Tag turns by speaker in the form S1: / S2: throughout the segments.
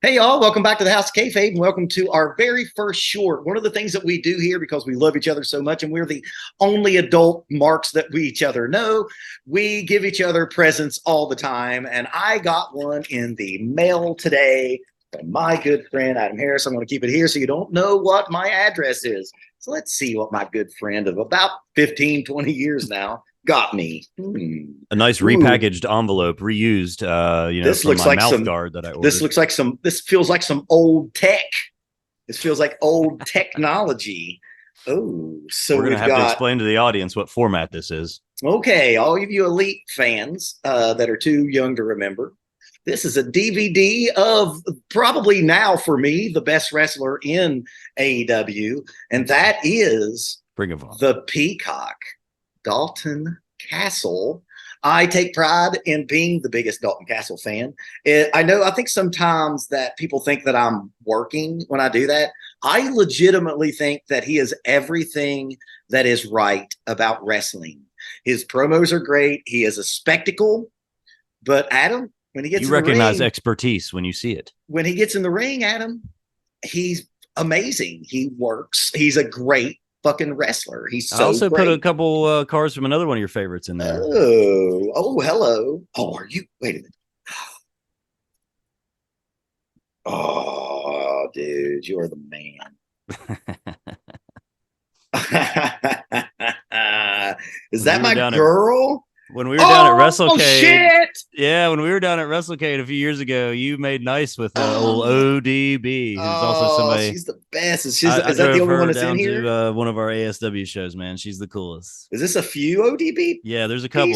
S1: Hey, y'all, welcome back to the House of Kayfabe and welcome to our very first short. One of the things that we do here because we love each other so much and we're the only adult marks that we each other know, we give each other presents all the time. And I got one in the mail today from my good friend, Adam Harris. I'm going to keep it here so you don't know what my address is. So let's see what my good friend of about 15, 20 years now got me.
S2: A nice repackaged envelope, reused,
S1: This
S2: from
S1: looks
S2: my
S1: like
S2: mouth
S1: some.
S2: guard that I ordered.
S1: This feels like some old tech. This feels like old technology. Oh, so
S2: We're going to
S1: we've
S2: have to
S1: got,
S2: explain to the audience what format this is.
S1: okay, all of you Elite fans that are too young to remember. This is a DVD of probably now for me the best wrestler in AEW, and that is
S2: Ring of Honor.
S1: the Peacock, Dalton Castle. I take pride in being the biggest Dalton Castle fan. I think sometimes that people think that I'm working when I do that. I legitimately think that he is everything that is right about wrestling. His promos are great. He is a spectacle. But Adam, when he gets
S2: You
S1: in the
S2: recognize
S1: ring,
S2: expertise when you see it.
S1: when he gets in the ring, Adam, he's amazing. He works. He's a great fucking wrestler. He's so
S2: I also
S1: great.
S2: put a couple cards from another one of your favorites in there.
S1: Oh, hello. Oh, are you? Wait a minute. Oh, dude, you're the man. Is that my girl?
S2: When we were down at WrestleCade,
S1: oh shit!
S2: Yeah, when we were down at WrestleCade a few years ago, you made nice with old ODB, who's also somebody.
S1: She's the best. Is
S2: I
S1: that the only one that's
S2: down
S1: in here?
S2: to one of our ASW shows, man. She's the coolest.
S1: Is this a few ODB?
S2: Yeah, there's a couple.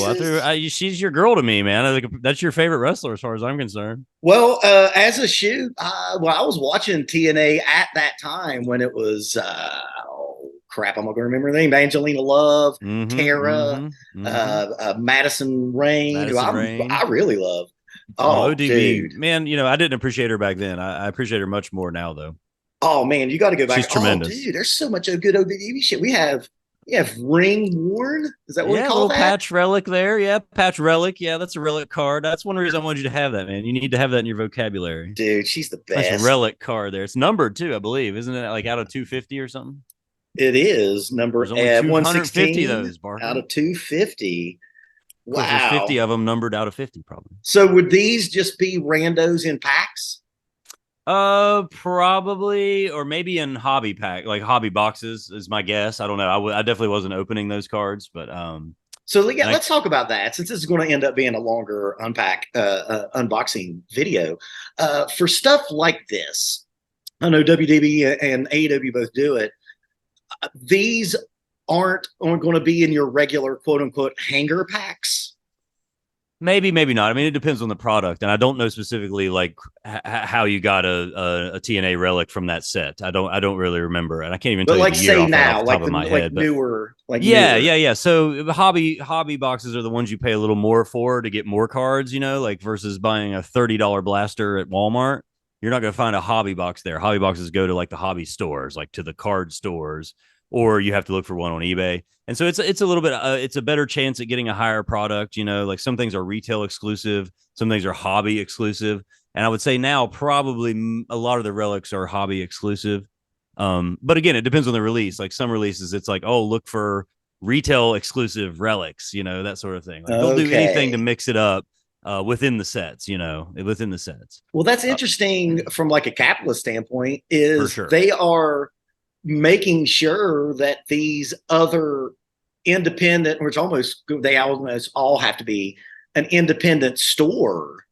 S2: She's your girl to me, man. I think that's your favorite wrestler as far as I'm concerned.
S1: Well, as a shoot, I was watching TNA at that time when it was crap, I'm not going to remember the name. Angelina Love, Tara, Madison Rain, who I really love.
S2: Oh, ODB, dude. Man, I didn't appreciate her back then. I appreciate her much more now, though.
S1: Oh man, you got to go back.
S2: She's tremendous.
S1: Dude, there's so much good ODB shit. We have ring worn. Is that what we call that?
S2: Patch relic there. Yeah, patch relic. Yeah, that's a relic card. That's one reason I wanted you to have that, man. You need to have that in your vocabulary.
S1: Dude, she's the best.
S2: Nice relic card there. It's numbered too, I believe. Isn't it like out of 250 or something?
S1: It is number 150
S2: those, Barker.
S1: out of 250.
S2: Wow. There's 50 of them numbered out of 50, probably.
S1: So would these just be randos in packs?
S2: Probably, or maybe in hobby pack, like hobby boxes is my guess. I don't know. I definitely wasn't opening those cards, but
S1: so yeah, let's talk about that since this is going to end up being a longer unboxing video. For stuff like this, I know WDB and AEW both do it. These aren't going to be in your regular quote unquote hanger packs.
S2: Maybe not. I mean, it depends on the product, and I don't know specifically like how you got a TNA relic from that set. I don't really remember, and I can't even tell you the year off the top of my head.
S1: Newer.
S2: Yeah. So the hobby boxes are the ones you pay a little more for to get more cards. Like versus buying a $30 blaster at Walmart. You're not going to find a hobby box there. Hobby boxes go to like the hobby stores, like to the card stores, or you have to look for one on eBay. And so it's a little bit, it's a better chance at getting a higher product. Like some things are retail exclusive, some things are hobby exclusive. And I would say now probably a lot of the relics are hobby exclusive. But again, it depends on the release. Like some releases, it's like, oh, look for retail exclusive relics, that sort of thing. Like they'll do anything to mix it up. Within the sets, within the sets.
S1: Well, that's interesting from like a capitalist standpoint is they are making sure that these other independent, which they almost all have to be an independent store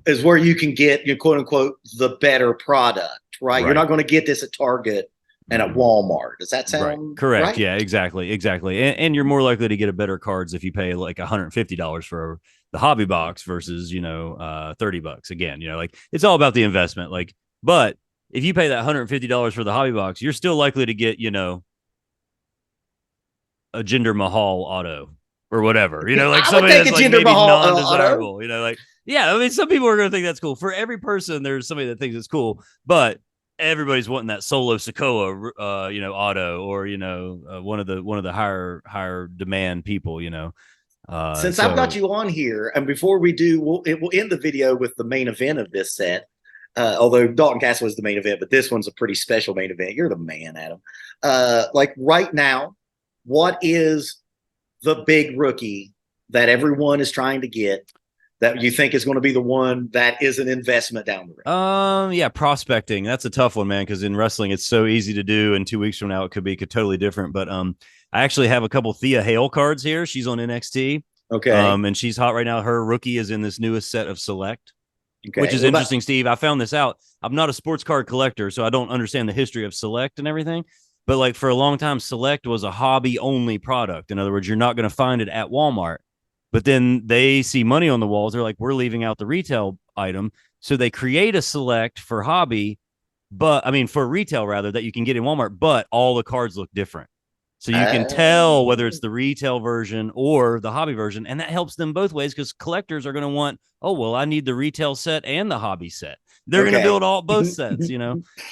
S1: is where you can get your quote unquote, the better product, right? You're not going to get this at Target and at Walmart. Does that sound
S2: correct?
S1: Right?
S2: Yeah, exactly. And you're more likely to get a better cards if you pay like $150 for the hobby box versus $30 again. Like it's all about the investment. Like, but if you pay that $150 for the hobby box, you're still likely to get a Jinder Mahal auto or whatever. Like somebody that's like maybe non-desirable. Yeah. I mean, some people are going to think that's cool. For every person, there's somebody that thinks it's cool, but everybody's wanting that Solo Sikoa, auto or one of the higher demand people.
S1: Since I've got you on here, and before we do, we'll end the video with the main event of this set. Although Dalton Castle is the main event, but this one's a pretty special main event. You're the man, Adam. Like right now, what is the big rookie that everyone is trying to get that you think is going to be the one that is an investment down the road?
S2: Yeah, prospecting. That's a tough one, man, because in wrestling it's so easy to do, and 2 weeks from now it could be totally different. But I actually have a couple Thea Hale cards here. She's on NXT.
S1: Okay.
S2: And she's hot right now. Her rookie is in this newest set of Select. Okay. Which is interesting, Steve. I found this out. I'm not a sports card collector, so I don't understand the history of Select and everything. But like for a long time, Select was a hobby only product. In other words, you're not going to find it at Walmart. But then they see money on the walls. They're like, we're leaving out the retail item. So they create a Select for hobby, for retail rather, that you can get in Walmart, but all the cards look different. So you can tell whether it's the retail version or the hobby version. And that helps them both ways because collectors are going to want, oh, well, I need the retail set and the hobby set. They're going to build both sets,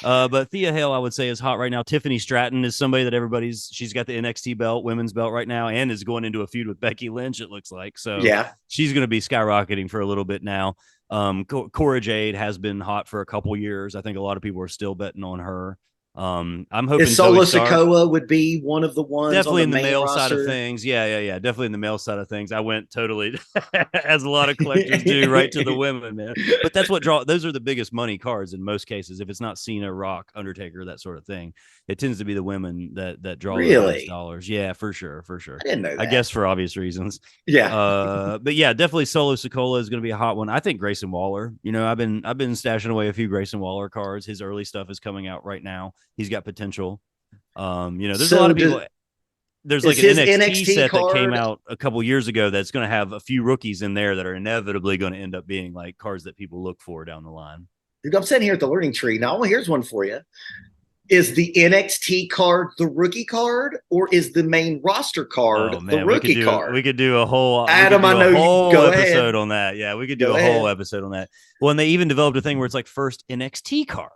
S2: But Thea Hale, I would say, is hot right now. Tiffany Stratton is somebody that she's got the NXT belt, women's belt right now, and is going into a feud with Becky Lynch, it looks like. So yeah, she's going to be skyrocketing for a little bit now. Cora Jade has been hot for a couple years. I think a lot of people are still betting on her. I'm hoping
S1: Solo Sikoa would be one of the ones
S2: definitely
S1: on the
S2: in the male
S1: roster
S2: side of things. Yeah. Definitely in the male side of things. I went totally as a lot of collectors do, right to the women, man. But that's what those are the biggest money cards in most cases. If it's not Cena, Rock, Undertaker, that sort of thing, it tends to be the women that draw the most dollars. Yeah, for sure.
S1: I didn't know that.
S2: I guess for obvious reasons.
S1: Yeah.
S2: But yeah, definitely Solo Sikoa is going to be a hot one. I think Grayson Waller. I've been stashing away a few Grayson Waller cards. His early stuff is coming out right now. He's got potential. There's a lot of people. There's like an NXT set that came out a couple years ago that's going to have a few rookies in there that are inevitably going to end up being like cards that people look for down the line.
S1: Dude, I'm sitting here at the learning tree. Now, here's one for you. Is the NXT card the rookie card, or is the main roster card the rookie card?
S2: We could do a whole
S1: Adam. I know you go
S2: episode on that. Yeah, we could do a whole episode on that. Well, and they even developed a thing where it's like first NXT card.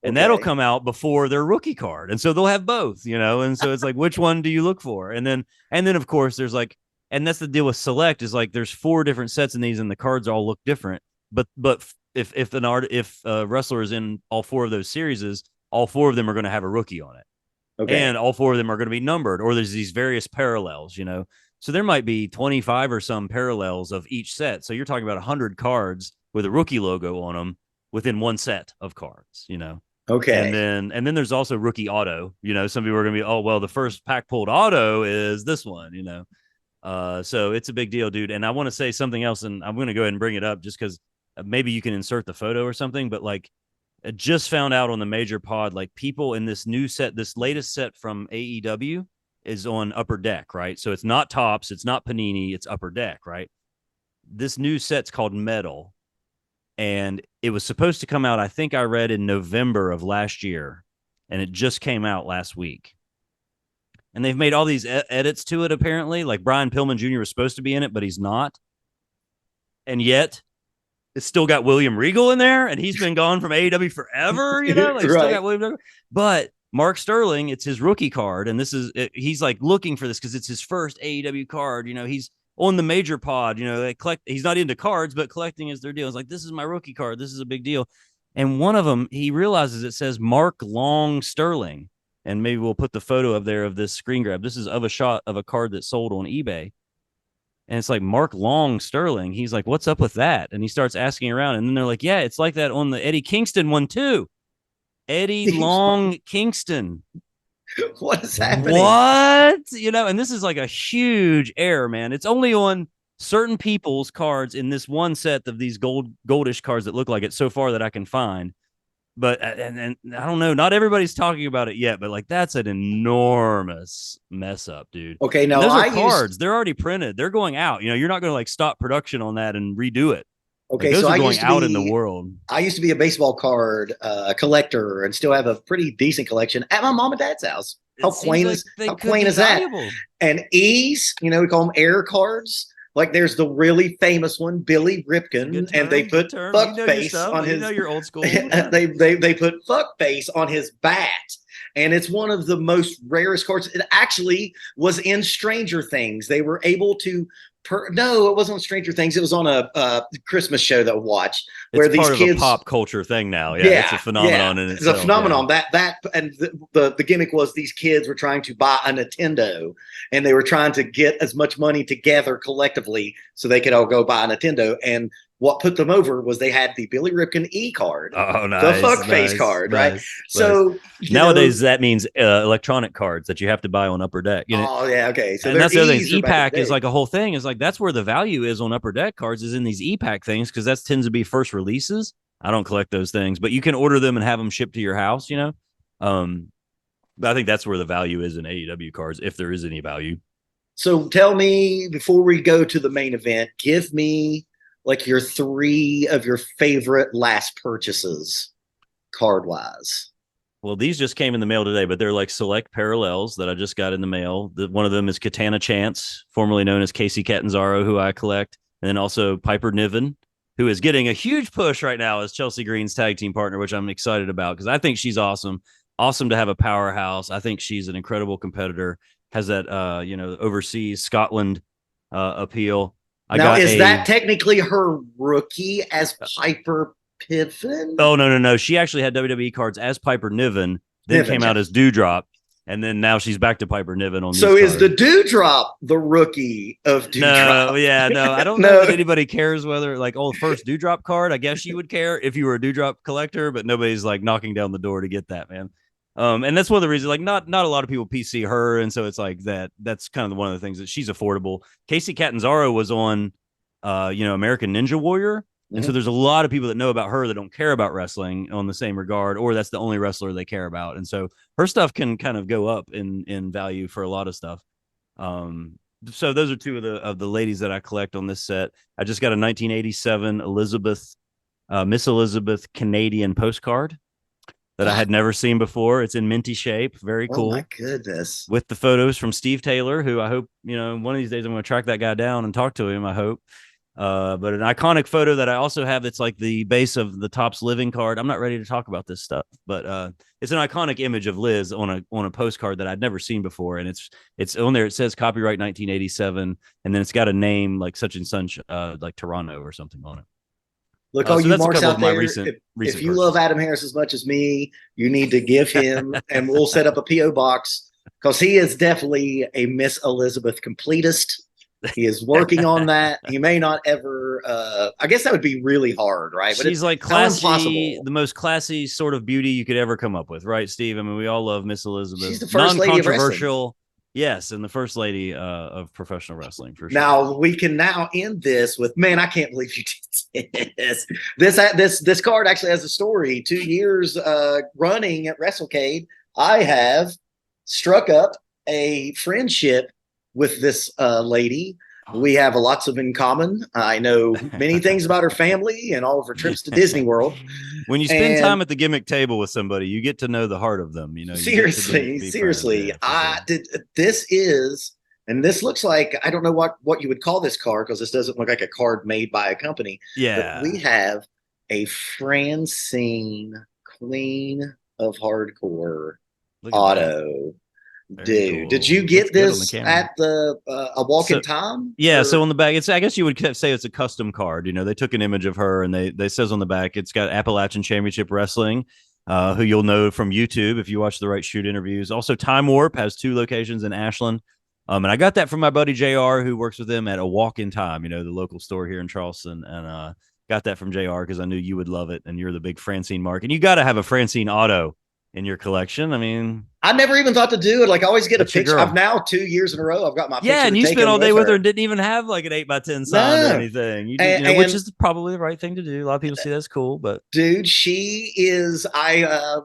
S2: And that'll come out before their rookie card. And so they'll have both, and so it's like, which one do you look for? And then of course there's like, and that's the deal with Select is like, there's 4 different sets in these and the cards all look different. But if a wrestler is in all 4 of those series, all 4 of them are going to have a rookie on it. Okay. And all 4 of them are going to be numbered, or there's these various parallels, so there might be 25 or some parallels of each set. So you're talking about 100 cards with a rookie logo on them within one set of cards,
S1: Okay.
S2: And then there's also rookie auto. Some people are going to be, oh, well, the first pack pulled auto is this one, So it's a big deal, dude. And I want to say something else, and I'm going to go ahead and bring it up just because maybe you can insert the photo or something. But like, I just found out on the major pod, like people in this new set, this latest set from AEW is on Upper Deck, right? So it's not Tops, it's not Panini, it's Upper Deck, right? This new set's called Metal. And it was supposed to come out, I think I read in November of last year, and it just came out last week. And they've made all these edits to it, apparently. Like Brian Pillman Jr. was supposed to be in it, but he's not. And yet, it's still got William Regal in there, and he's been gone from AEW forever, Like, still got William Regal. But Mark Sterling, it's his rookie card, and he's like looking for this because it's his first AEW card. He's on the major pod, they collect. He's not into cards, but collecting is their deal. It's like, this is my rookie card. This is a big deal. And one of them, he realizes it says Mark Long Sterling. And maybe we'll put the photo up there of this screen grab. This is of a shot of a card that sold on eBay. And it's like Mark Long Sterling. He's like, what's up with that? And he starts asking around. And then they're like, yeah, it's like that on the Eddie Kingston one too. Eddie Long Kingston.
S1: What is happening?
S2: What? And this is like a huge error, man. It's only on certain people's cards in this one set of these goldish cards that look like it so far that I can find. But and I don't know, not everybody's talking about it yet, but like that's an enormous mess up, dude.
S1: Okay, now
S2: those are cards. They're already printed. They're going out. You're not going to like stop production on that and redo it.
S1: Okay,
S2: those are going out in the world.
S1: I used to be a baseball card collector and still have a pretty decent collection at my mom and dad's house. How quaint is that? And E's, we call them air cards. Like there's the really famous one, Billy Ripken, and they put fuck face on his.
S2: You're old school.
S1: they put fuck face on his bat, and it's one of the most rarest cards. It actually was in Stranger Things. They were able to No, it wasn't on Stranger Things. It was on a Christmas show that I watched where
S2: It's
S1: these
S2: part of
S1: kids.
S2: a pop culture thing now. Yeah, it's a
S1: Yeah,
S2: phenomenon
S1: yeah,
S2: in
S1: it's a
S2: itself.
S1: phenomenon. That and the gimmick was these kids were trying to buy a Nintendo, and they were trying to get as much money together collectively so they could all go buy a Nintendo. And what put them over was they had the Billy Ripken E card,
S2: Oh,
S1: the
S2: nice,
S1: fuck face
S2: nice,
S1: card, right?
S2: nice, nice.
S1: So
S2: Nowadays, that means electronic cards that you have to buy on Upper Deck. You know,
S1: oh yeah, okay. So
S2: and that's the other thing.
S1: E's are back in
S2: E-Pack
S1: the
S2: is
S1: day.
S2: like a whole thing. Is like that's where the value is on Upper Deck cards is in these E-Pack things because that tends to be first releases. I don't collect those things, but you can order them and have them shipped to your house. You know, but I think that's where the value is in AEW cards, if there is any value.
S1: So tell me before we go to the main event, give me like your 3 of your favorite last purchases card wise.
S2: Well, these just came in the mail today, but they're like select parallels that I just got in the mail. One of them is Katana Chance, formerly known as Casey Catanzaro, who I collect, and then also Piper Niven, who is getting a huge push right now as Chelsea Green's tag team partner, which I'm excited about because I think she's awesome. Awesome to have a powerhouse. I think she's an incredible competitor. Has that overseas Scotland appeal.
S1: Is that technically her rookie as Piper Piven?
S2: Oh, no. She actually had WWE cards as Piper Niven, then came out as Dewdrop, and then now she's back to Piper Niven on.
S1: So is the Dewdrop the rookie of Dewdrop?
S2: No. I don't know that anybody cares whether first Dewdrop card. I guess you would care if you were a Dewdrop collector, but nobody's like knocking down the door to get that, man. And that's one of the reasons, like not a lot of people PC her, and so it's like that's kind of one of the things that she's affordable. Casey Catanzaro was on, American Ninja Warrior, and so there's a lot of people that know about her that don't care about wrestling on the same regard, or that's the only wrestler they care about, and so her stuff can kind of go up in value for a lot of stuff. So those are 2 of the ladies that I collect on this set. I just got a 1987 Miss Elizabeth Canadian postcard that I had never seen before. It's in minty shape. Very cool.
S1: Oh my goodness.
S2: With the photos from Steve Taylor, who I hope, one of these days I'm going to track that guy down and talk to him, I hope. But an iconic photo that I also have that's like the base of the Topps Living card. I'm not ready to talk about this stuff, but it's an iconic image of Liz on a postcard that I'd never seen before. And it's on there. It says copyright 1987. And then it's got a name like such and such, like Toronto or something on it.
S1: Look, all you marks out there, if you love Adam Harris as much as me, you need to give him, and we'll set up a P.O. box because he is definitely a Miss Elizabeth completist. He is working on that. He may not ever, I guess that would be really hard, right? But
S2: she's like classy, the most classy sort of beauty you could ever come up with, right, Steve? I mean, we all love Miss Elizabeth.
S1: She's the first lady of wrestling.
S2: Yes, and the first lady of professional wrestling for sure.
S1: Now we can now end this with, man, I can't believe you did this. This card actually has a story. 2 years running at WrestleCade, I have struck up a friendship with this lady. We have lots of in common. I know many things about her family and all of her trips to Disney World.
S2: When you spend time at the gimmick table with somebody, you get to know the heart of them.
S1: Seriously. This is, and this looks like, I don't know what you would call this card because this doesn't look like a card made by a company.
S2: Yeah.
S1: But we have a Francine Queen of Hardcore auto. Dude, cool. Did you get this at a walk in time?
S2: Yeah, so on the back, I guess you would say it's a custom card. They took an image of her and they says on the back it's got Appalachian Championship Wrestling, who you'll know from YouTube if you watch the Right Shoot interviews. Also, Time Warp has 2 locations in Ashland. And I got that from my buddy JR, who works with them at a Walk in Time, the local store here in Charleston, and got that from JR because I knew you would love it, and you're the big Francine mark, and you got to have a Francine auto in your collection. I mean,
S1: I never even thought to do it. Like I always get a picture. I've now 2 years in a row. I've got my picture.
S2: Yeah, and you spent all day with her and didn't even have like an 8x10 sign or anything. You did, which is probably the right thing to do. A lot of people see that's cool, but
S1: dude, she is.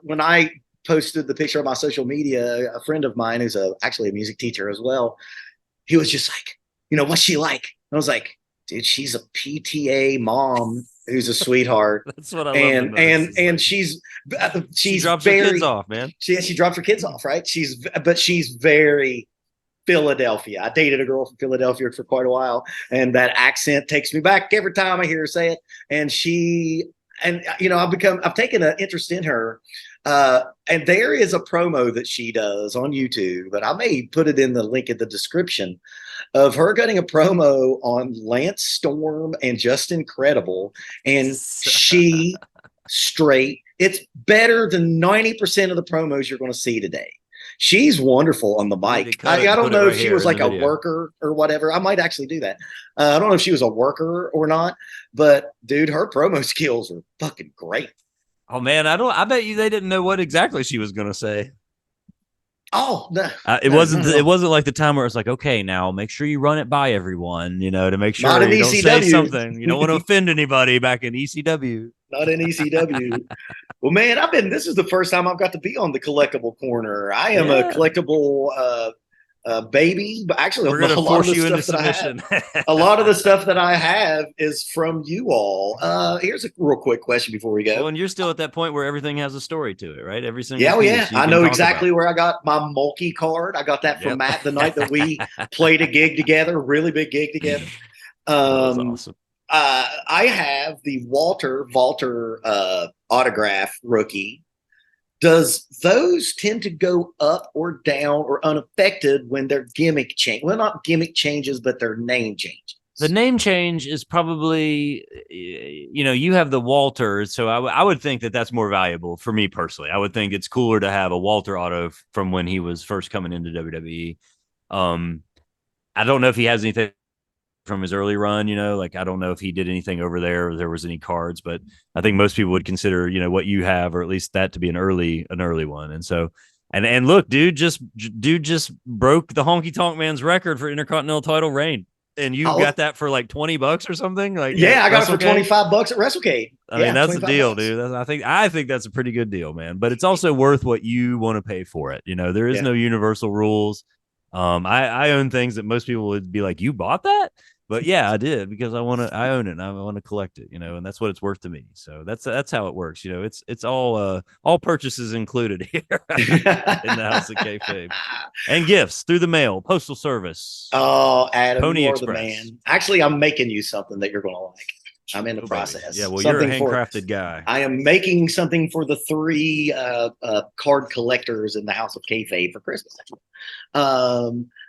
S1: When I posted the picture on my social media, a friend of mine who's actually a music teacher as well, he was just like, what's she like? And I was like, dude, she's a PTA mom who's a sweetheart.
S2: That's what I love.
S1: And she's
S2: she drops her kids off, man.
S1: She drops her kids off, right? She's very Philadelphia. I dated a girl from Philadelphia for quite a while, and that accent takes me back every time I hear her say it. And she and I've taken an interest in her. And there is a promo that she does on YouTube, but I may put it in the link in the description of her cutting a promo on Lance Storm and Justin Credible, and she it's better than 90% of the promos you're going to see today. She's wonderful on the mic. I don't know if she was like a worker or whatever. I might actually do that. I don't know if she was a worker or not, but dude, her promo skills are fucking great.
S2: Oh man, I bet you they didn't know what exactly she was going to say.
S1: Oh no,
S2: it wasn't like the time where it's like, okay, now make sure you run it by everyone, to make sure you don't say something. You don't want to offend anybody back in ECW.
S1: Not in ECW. Well, man, this is the first time I've got to be on the collectible corner. I am a collectible baby, but actually
S2: we're going to force you into submission.
S1: A lot of the stuff that I have is from you all. Here's a real quick question before we go.
S2: Well, and you're still at that point where everything has a story to it, right? Every single
S1: I know exactly where I got my Mulkey card. I got that from Matt the night that we played a gig together, really big gig together.
S2: That was awesome.
S1: I have the Walter autograph rookie. Does those tend to go up or down or unaffected when their gimmick change? Well, not gimmick changes, but their name changes.
S2: The name change is probably, you have the Walter, so I would think that that's more valuable for me personally. I would think it's cooler to have a Walter auto from when he was first coming into WWE. I don't know if he has anything from his early run, I don't know if he did anything over there or there was any cards, but I think most people would consider, what you have, or at least that to be an early one. And so, and look, dude just broke the Honky Tonk Man's record for Intercontinental title reign. And you got that for like $20 or something? Like,
S1: yeah, I got it for $25 at WrestleCade.
S2: I mean, that's the deal, dude. I think that's a pretty good deal, man. But it's also worth what you want to pay for it. There is no universal rules. I own things that most people would be like, you bought that? But yeah, I did, because I own it and I want to collect it, and that's what it's worth to me. So that's how it works. It's all purchases included here in the House of Kayfabe, and gifts through the mail, postal service.
S1: Oh, Adam,
S2: Pony
S1: you're
S2: Express.
S1: the man. Actually, I'm making you something that you're going to like. I'm in the process.
S2: Yeah, well, you're a handcrafted guy.
S1: I am making something for the 3 card collectors in the House of Kayfabe for Christmas.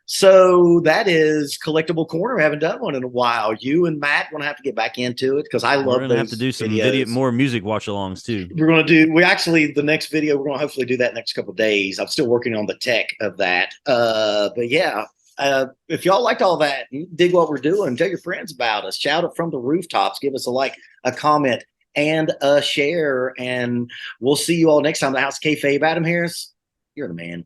S1: So that is Collectible Corner. I haven't done one in a while. You and Matt want to have to get back into it, because I love.
S2: We're gonna have to do some more music watch-alongs too.
S1: We're gonna do. The next video. We're gonna hopefully do that next couple of days. I'm still working on the tech of that. But yeah. If y'all liked all that, dig what we're doing, tell your friends about us, shout it from the rooftops, give us a like, a comment, and a share, and we'll see you all next time. The House of Kayfabe. Adam Harris, you're the man.